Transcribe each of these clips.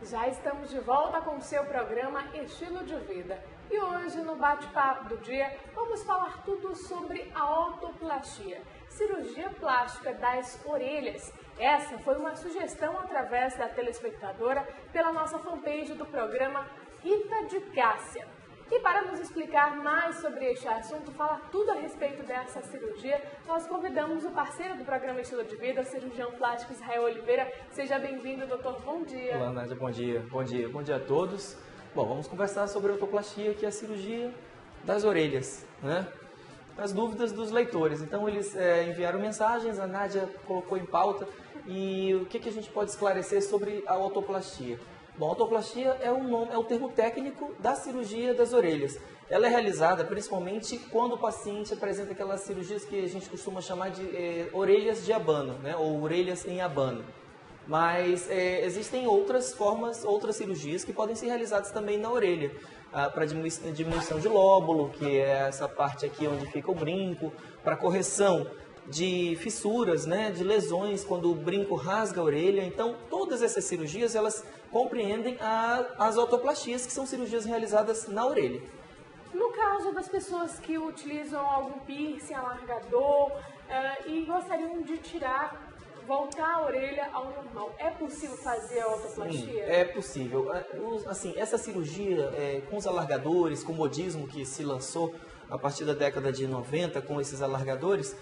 Já estamos de volta com o seu programa Estilo de Vida. E hoje, no bate-papo do dia, vamos falar tudo sobre a otoplastia, cirurgia plástica das orelhas. Essa foi uma sugestão através da telespectadora pela nossa fanpage do programa Rita de Cássia. E para nos explicar mais sobre este assunto, falar tudo a respeito dessa cirurgia, nós convidamos o parceiro do programa Estilo de Vida, o cirurgião plástico Israel Oliveira. Seja bem-vindo, doutor. Bom dia. Olá, Nádia. Bom dia. Bom dia a todos. Bom, vamos conversar sobre a otoplastia, que é a cirurgia das orelhas, né? As dúvidas dos leitores. Então, eles enviaram mensagens, a Nádia colocou em pauta. E o que a gente pode esclarecer sobre a otoplastia? Bom, a otoplastia é o termo técnico da cirurgia das orelhas. Ela é realizada principalmente quando o paciente apresenta aquelas cirurgias que a gente costuma chamar de orelhas de abano, né? Ou orelhas em abano. Mas existem outras formas, outras cirurgias que podem ser realizadas também na orelha. Para diminuição de lóbulo, que é essa parte aqui onde fica o brinco, para correção de fissuras, né, de lesões, quando o brinco rasga a orelha. Então, todas essas cirurgias, elas compreendem as otoplastias, que são cirurgias realizadas na orelha. No caso das pessoas que utilizam algum piercing, alargador e gostariam de voltar a orelha ao normal, é possível fazer a otoplastia? Sim, é possível. Assim, essa cirurgia com os alargadores, com o modismo que se lançou a partir da década de 90 com esses alargadores,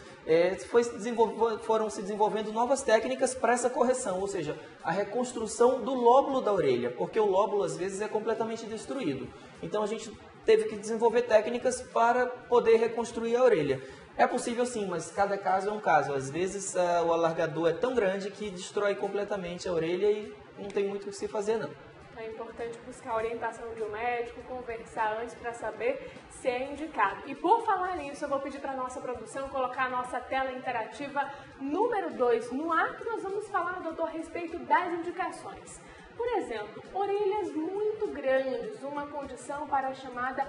foram se desenvolvendo novas técnicas para essa correção, ou seja, a reconstrução do lóbulo da orelha, porque o lóbulo às vezes é completamente destruído. Então a gente teve que desenvolver técnicas para poder reconstruir a orelha. É possível sim, mas cada caso é um caso. Às vezes o alargador é tão grande que destrói completamente a orelha e não tem muito o que se fazer não. É importante buscar a orientação de um médico, conversar antes para saber se é indicado. E por falar nisso, eu vou pedir para a nossa produção colocar a nossa tela interativa número 2 no ar, que nós vamos falar, doutor, a respeito das indicações. Por exemplo, orelhas muito grandes, uma condição para a chamada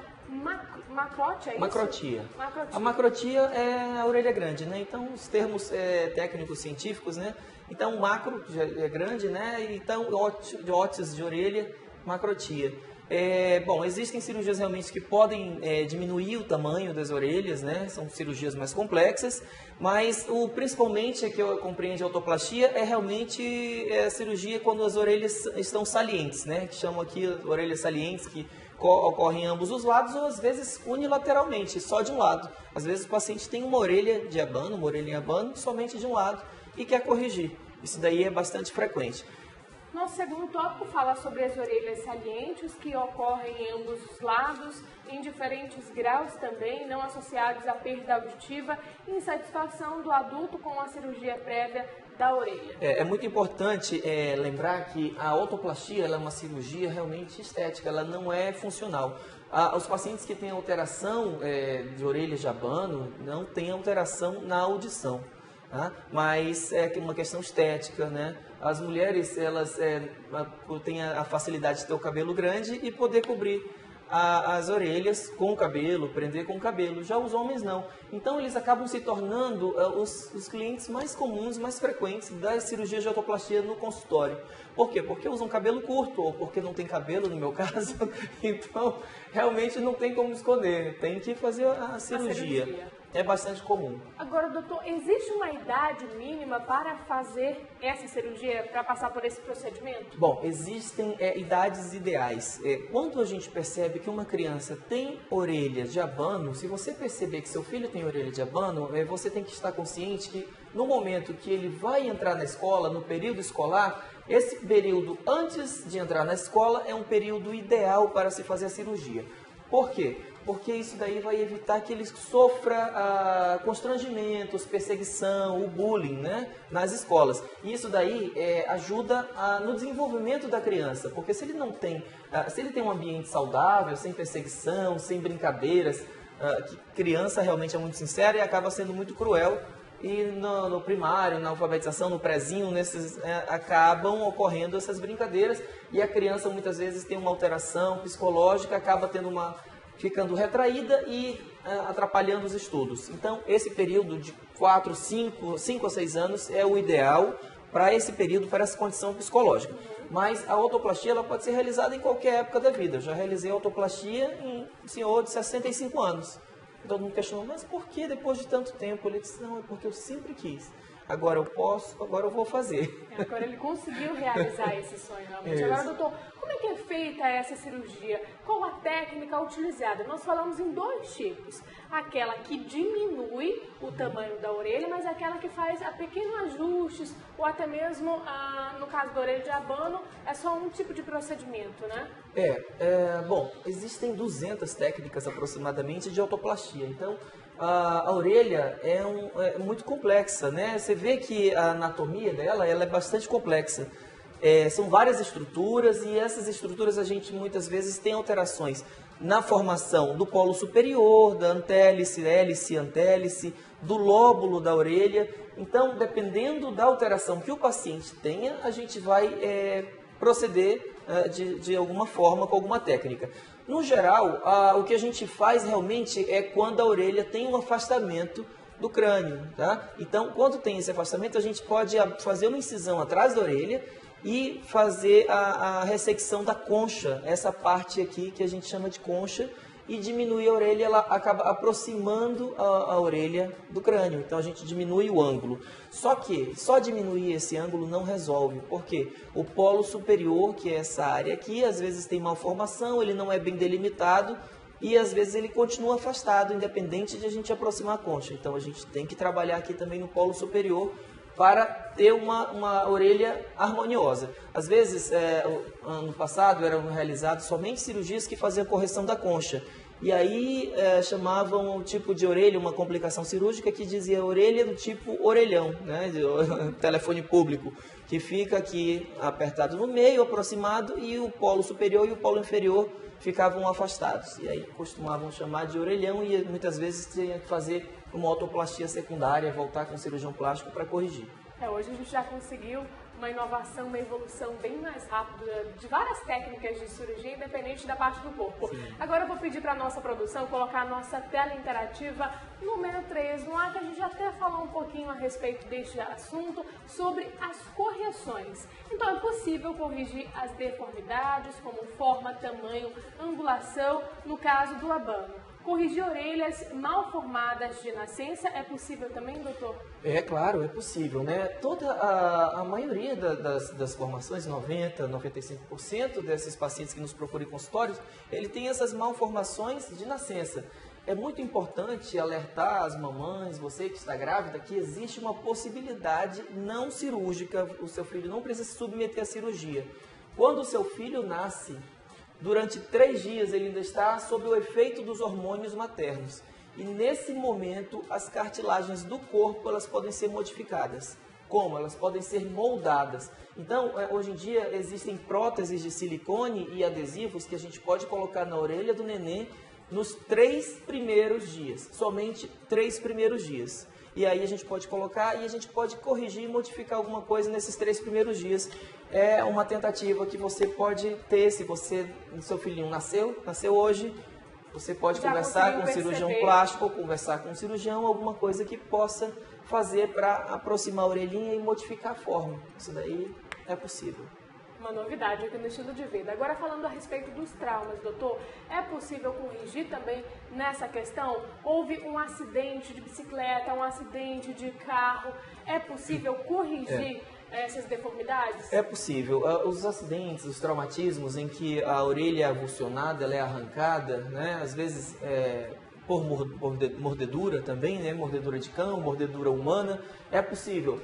macrotia, é isso? Macrotia. A macrotia é a orelha grande, né? Então, os termos técnicos científicos, né? Então, macro já é grande, né? Então, ótis de orelha, macrotia. Bom, existem cirurgias realmente que podem diminuir o tamanho das orelhas, né? São cirurgias mais complexas, mas principalmente que eu compreendo a otoplastia é realmente a cirurgia quando as orelhas estão salientes, né? Que chamam aqui orelhas salientes, que ocorrem em ambos os lados ou às vezes unilateralmente, só de um lado. Às vezes o paciente tem uma orelha de abano, uma orelha em abano, somente de um lado e quer corrigir. Isso daí é bastante frequente. Nosso segundo tópico fala sobre as orelhas salientes, que ocorrem em ambos os lados, em diferentes graus também, não associados à perda auditiva e insatisfação do adulto com a cirurgia prévia da orelha. É muito importante lembrar que a otoplastia ela é uma cirurgia realmente estética, ela não é funcional. Os pacientes que têm alteração de orelhas de abano não têm alteração na audição. Mas é uma questão estética, né? As mulheres, elas têm a facilidade de ter o cabelo grande e poder cobrir as orelhas com o cabelo, prender com o cabelo. Já os homens não. Então, eles acabam se tornando os clientes mais comuns, mais frequentes das cirurgias de otoplastia no consultório. Por quê? Porque usam cabelo curto ou porque não tem cabelo, no meu caso. Então, realmente não tem como esconder. Tem que fazer a cirurgia. É bastante comum. Agora, doutor, existe uma idade mínima para fazer essa cirurgia, para passar por esse procedimento? Bom, existem idades ideais. Quando a gente percebe que uma criança tem orelha de abano, se você perceber que seu filho tem orelha de abano, você tem que estar consciente que no momento que ele vai entrar na escola, no período escolar, esse período antes de entrar na escola é um período ideal para se fazer a cirurgia. Por quê? Porque isso daí vai evitar que ele sofra constrangimentos, perseguição, o bullying, né, nas escolas. E isso daí ajuda no desenvolvimento da criança, porque se ele não tem, se ele tem um ambiente saudável, sem perseguição, sem brincadeiras, que criança realmente é muito sincera e acaba sendo muito cruel. E no primário, na alfabetização, no prézinho, acabam ocorrendo essas brincadeiras e a criança muitas vezes tem uma alteração psicológica, acaba tendo ficando retraída e atrapalhando os estudos. Então, esse período de 5 a 6 anos é o ideal para esse período, para essa condição psicológica. Mas a otoplastia ela pode ser realizada em qualquer época da vida. Eu já realizei a otoplastia em um senhor de 65 anos. Todo mundo questionou, mas por que depois de tanto tempo? Ele disse, não, é porque eu sempre quis. Agora eu posso, agora eu vou fazer. Agora ele conseguiu realizar esse sonho realmente. Agora, doutor, como é que é feita essa cirurgia? Qual a técnica utilizada? Nós falamos em 2 tipos. Aquela que diminui o tamanho da orelha, mas aquela que faz pequenos ajustes, ou até mesmo, no caso da orelha de abano, é só um tipo de procedimento, né? Bom, existem 200 técnicas aproximadamente de otoplastia. Então, a orelha é muito complexa, né? Você vê que a anatomia dela ela é bastante complexa. São várias estruturas e essas estruturas a gente muitas vezes tem alterações na formação do polo superior, da antélice, hélice, antélice, do lóbulo da orelha. Então, dependendo da alteração que o paciente tenha, a gente vai proceder de alguma forma, com alguma técnica. No geral, o que a gente faz realmente é quando a orelha tem um afastamento do crânio, tá? Então, quando tem esse afastamento, a gente pode fazer uma incisão atrás da orelha e fazer a ressecção da concha, essa parte aqui que a gente chama de concha, e diminuir a orelha, ela acaba aproximando a orelha do crânio. Então a gente diminui o ângulo. Só que só diminuir esse ângulo não resolve, porque o polo superior, que é essa área aqui, às vezes tem malformação, ele não é bem delimitado e às vezes ele continua afastado, independente de a gente aproximar a concha. Então a gente tem que trabalhar aqui também no polo superior para ter uma orelha harmoniosa. Às vezes, ano passado, eram realizadas somente cirurgias que faziam correção da concha. E aí chamavam o tipo de orelha, uma complicação cirúrgica que dizia orelha do tipo orelhão, né? Telefone público, que fica aqui apertado no meio, aproximado, e o polo superior e o polo inferior ficavam afastados. E aí costumavam chamar de orelhão e muitas vezes tinha que fazer uma otoplastia secundária, voltar com o cirurgião plástico para corrigir. Hoje a gente já conseguiu uma inovação, uma evolução bem mais rápida de várias técnicas de cirurgia, independente da parte do corpo. Sim. Agora eu vou pedir para a nossa produção colocar a nossa tela interativa número 3, lá que a gente até falou um pouquinho a respeito deste assunto, sobre as correções. Então é possível corrigir as deformidades, como forma, tamanho, angulação, no caso do abano. Corrigir orelhas mal formadas de nascença é possível também, doutor? Claro, é possível, né? Toda a maioria das formações, 90%, 95% desses pacientes que nos procuram em consultórios, ele tem essas malformações de nascença. É muito importante alertar as mamães, você que está grávida, que existe uma possibilidade não cirúrgica, o seu filho não precisa se submeter à cirurgia. Quando o seu filho nasce, durante 3 dias ele ainda está sob o efeito dos hormônios maternos. E nesse momento as cartilagens do corpo elas podem ser modificadas. Como? Elas podem ser moldadas. Então, hoje em dia existem próteses de silicone e adesivos que a gente pode colocar na orelha do neném nos 3 primeiros dias. Somente 3 primeiros dias. E aí a gente pode colocar e a gente pode corrigir e modificar alguma coisa nesses 3 primeiros dias. É uma tentativa que você pode ter, se seu filhinho nasceu hoje, você pode conversar com um cirurgião plástico ou conversar com um cirurgião, alguma coisa que possa fazer para aproximar a orelhinha e modificar a forma. Isso daí é possível. Uma novidade aqui no Estilo de Vida. Agora falando a respeito dos traumas, doutor, é possível corrigir também nessa questão? Houve um acidente de bicicleta, um acidente de carro, é possível corrigir essas deformidades? É possível. Os acidentes, os traumatismos em que a orelha é avulsionada, ela é arrancada, né? Às vezes por mordedura também, né? Mordedura de cão, mordedura humana, é possível.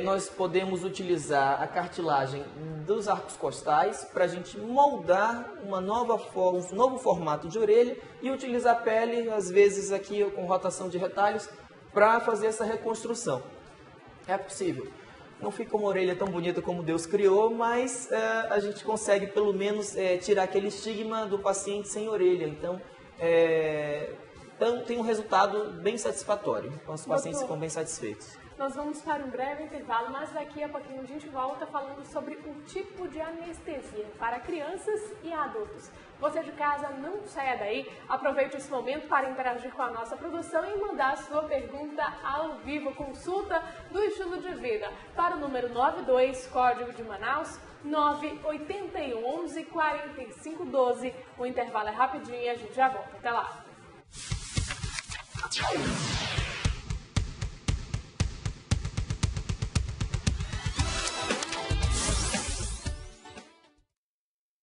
Nós podemos utilizar a cartilagem dos arcos costais para a gente moldar um novo formato de orelha e utilizar a pele, às vezes aqui com rotação de retalhos, para fazer essa reconstrução. É possível. Não fica uma orelha tão bonita como Deus criou, mas a gente consegue pelo menos tirar aquele estigma do paciente sem orelha. Então tem um resultado bem satisfatório. Os pacientes ficam bem satisfeitos. Nós vamos para um breve intervalo, mas daqui a pouquinho a gente volta falando sobre o tipo de anestesia para crianças e adultos. Você de casa, não saia daí. Aproveite esse momento para interagir com a nossa produção e mandar a sua pergunta ao vivo. Consulta do Estilo de Vida para o número 92, código de Manaus, 981114512. O intervalo é rapidinho e a gente já volta. Até lá!